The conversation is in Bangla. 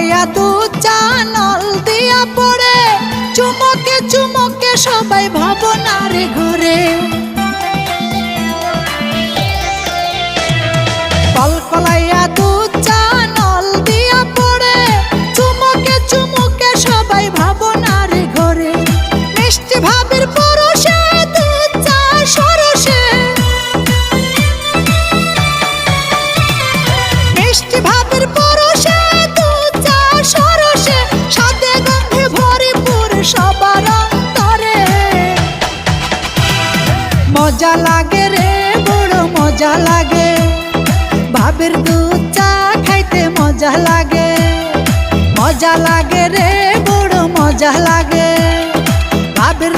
কলাইয়া দুধ চা নল দিয়া পড়ে, চুমকে চুমকে সবাই ভাবনার ঘরে। কলাইয়া দুধ চা নল দিয়া পড়ে, চুমকে চুমকে সবাই ভাবনার ঘরে। মিষ্টি ভাবের পরশে দুধ চা সরসে, মিষ্টি ভাবের পরশে দুধ চা সরসে, সাথে গন্ধে ভরপুর সবার অন্তরে। মজা লাগে রে বড় মজা লাগে, ভাবের দুধ চা খাইতে মজা লাগে। মজা লাগে রে বড় মজা লাগে, ভাবের